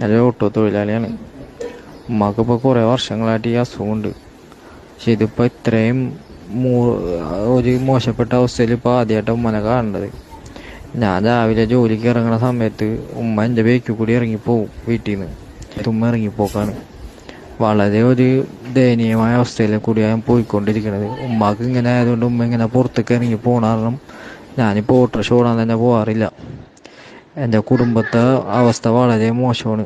ഒരു ഓട്ടോ തൊഴിലാളിയാണ്. ഉമ്മാക്കിപ്പോൾ കുറേ വർഷങ്ങളായിട്ട് ഈ അസുഖമുണ്ട്. പക്ഷെ ഇതിപ്പോൾ ഇത്രയും ഒരു മോശപ്പെട്ട അവസ്ഥയിൽ ഇപ്പോൾ ആദ്യമായിട്ടാണ് ഉമ്മനെ കാണേണ്ടത്. ഞാൻ രാവിലെ ജോലിക്ക് ഇറങ്ങുന്ന സമയത്ത് ഉമ്മ എൻ്റെ ബേക്കിൽ കൂടി ഇറങ്ങിപ്പോവും വീട്ടിൽ നിന്ന്. ഉമ്മ ഇറങ്ങിപ്പോക്കാണ്. വളരെ ഒരു ദയനീയമായ അവസ്ഥയിൽ കൂടിയാണ് ഞാൻ പോയിക്കൊണ്ടിരിക്കുന്നത്. ഉമ്മാക്ക് ഇങ്ങനെ ആയതുകൊണ്ട് ഉമ്മ ഇങ്ങനെ പുറത്തേക്ക് ഇറങ്ങി പോകണ കാരണം ഞാനിപ്പോൾ ഓട്ടോറിക്ഷ ഓടാൻ തന്നെ പോകാറില്ല. എൻ്റെ കുടുംബത്തെ അവസ്ഥ വളരെ മോശമാണ്.